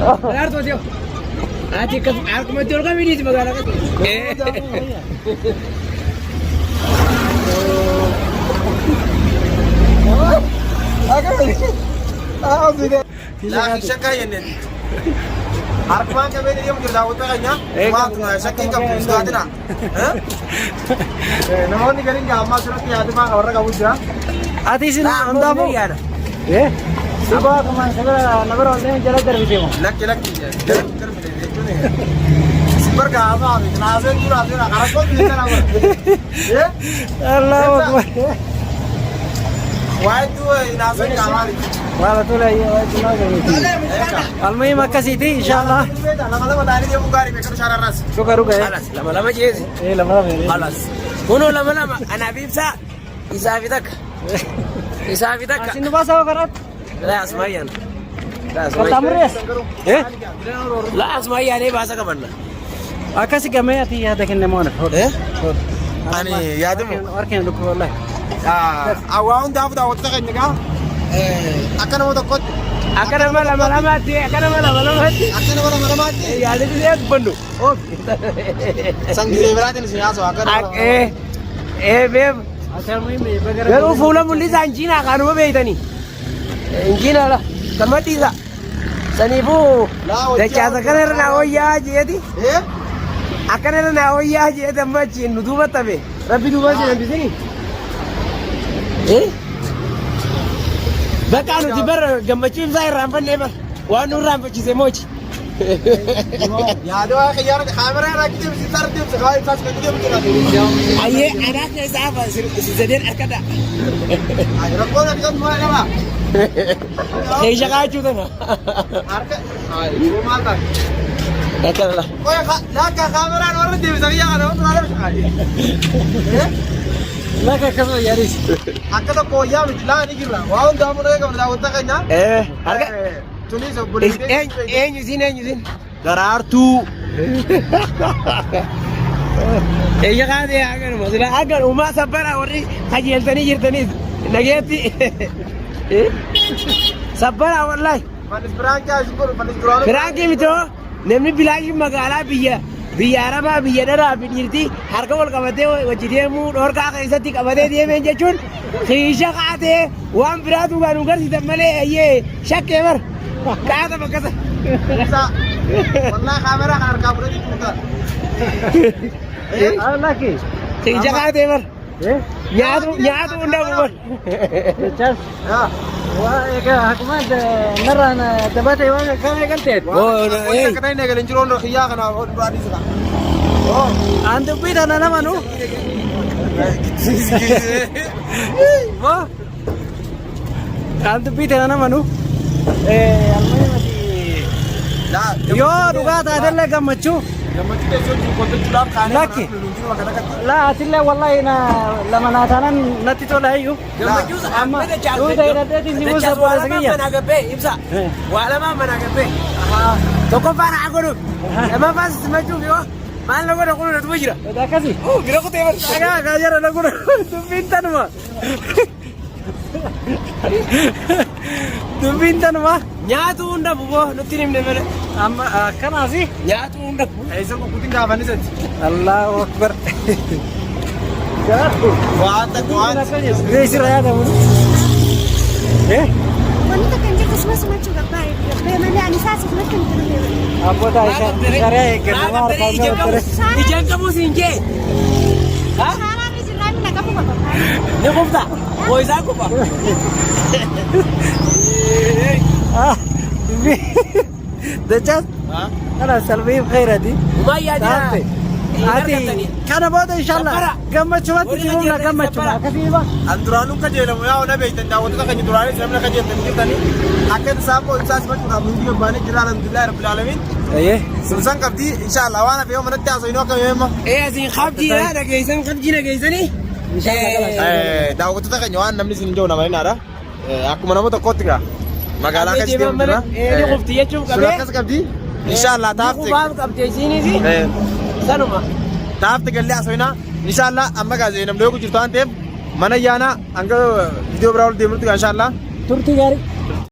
Arto Dio. Ati ka aku betul kami di Magala ka. Lagi shakaya ne. Harman ka bene yum girda wata kanya. Ma shakki ka pusta dina. Namoni garin ga amma surat yaad ma awra ga wujja. Ati sina andamo. Eh? Suba kaman sagala nagar olne jala darvitemo. Lakki lakki. Super ga ama nazen dura dura karako dina na. Allahu Akbar. Why do nazen ga amari? Wala tula iyo tunaga. Almuhim akasiti inshallah. Lama dani dia mungari me kar shara ras. Ruka خلاص لما جيزي lama خلاص كونوا لما انا بيبسا يسافدك يسافدك Sino ba sa karat? لا اسمعي انا لا Tamres. Eh? لا اسمعي انا باسا كمان Akasi gamay ati yada kinne mo na. ايه انا يادم Warken luk wallahi. اواون دافدا وتك نغا اكنا ودكوت Akana mala ati akana mala ati. اكنا ولا مرمات Yada di ek bandu. संगीत बरात ने सियासो अगर Beb. Asal muhim me bagara. Pero fula mulli zanjina kanu be itani. Injina la kamatiza. Sanibu. Da chaza kanera na oya jeti. ايه Akanera na oya jeti amma chin nuduba tabe. Rabbi duba jena bisini. Eh? Bakanu dibar gamachim zai rampan nebar. Wanu rampan chise mochi. يا دوا خيار خامره راكتي بتار دي بتغاي فاس كده بتغاي Aye anak saya sahaja sejadian arkada. اي ركونا كده ما لا Saya jaga aja tuh. ارك اي ما مالك Betul lah. اوه لا كاميرا ورا دي بزاويه انا ما بعرف حاجه Lah kakak tuh yaris. اكل كويا مثلا نجرا واو دامنا كده داو تكنيا Harga. توني سو بولي Nyusin. Garartu. Iya kan ya kan maksudnya agar umat sabar awari haji tani nageti. Sabar awalai. فانس برانكا شكر فانس قران Berarti itu nemni bilagi magala biya Araba biya dara binirti harga wal kabate wajide mu dor ka isati kabate dia menjechun khisha qate wan biratu ganu garsi tamale ye shakever kaada bakasa والله كاميرا خار كابره دي كوكا Allah ki khisha qate ver nyaatu unda bubar chas ها wa eka hakumat narana tabate wa kana kaltet oh كده نيجي نجرون خيا كنا بادي سكا oh antu pida nana manu Wah, antu pida nana manu almai masih لا yo duga ta dalle gamachu لما تيجي تشوف كنت تلعب خانه Laki. la atilla wallahi na lamana tanan nati to layu amma do da ira da din musa bola sagiya gabe ibsa wala ma mana gabe to ko fara agodo amma bas maju yo mal logo da kuno da bujira da kasi gira ko tebar aga ga jara logo tu pintan ma tu pintan ma nyaatu unda bubo nutirim ne mere amma kana si nyaatu unda ऐसे को कुछ नहीं बनी सच Allahu Akbar. Jatuh. वात वात Geisi raya dah mun. Wanita kan dia semua semua juga baik. Bagaimana Anissa semua kan terus. Apa dah ikan karya ikan luar kau terus. ijan kamu sinje Salah ni jelas nak kamu apa? ne kofta boy za ku ba Ah. Decat. ha Ana salvi bkhair hadi. umayya dia Hadi. Kana bodo inshallah. Gamma chuma tijuna gamma chuma. Kasiba. anduranu ka jela mu yawo na be tan dawo ta kan durare sai na ka je tan tani akan sabo insas ma tuna mun diga bani jira alhamdulillah rabbil alamin Aye. sun san kabdi inshallah wana be yawma nadda so ino ka yema Zin khabji na gaisan khabji na gaisani. dawo ta kan yawan namni sin jona mai nara akuma na mota kotiga magala ka Jadi stem mana? na Ni khufti ya chum sura kabe. kas kabdi inshallah taafte Baab kabte sini si. Sanuma. taafte galle asoina inshallah amma ga zainam do ku jirto ante mana yana anga video brawol demurtu inshallah Turti gari.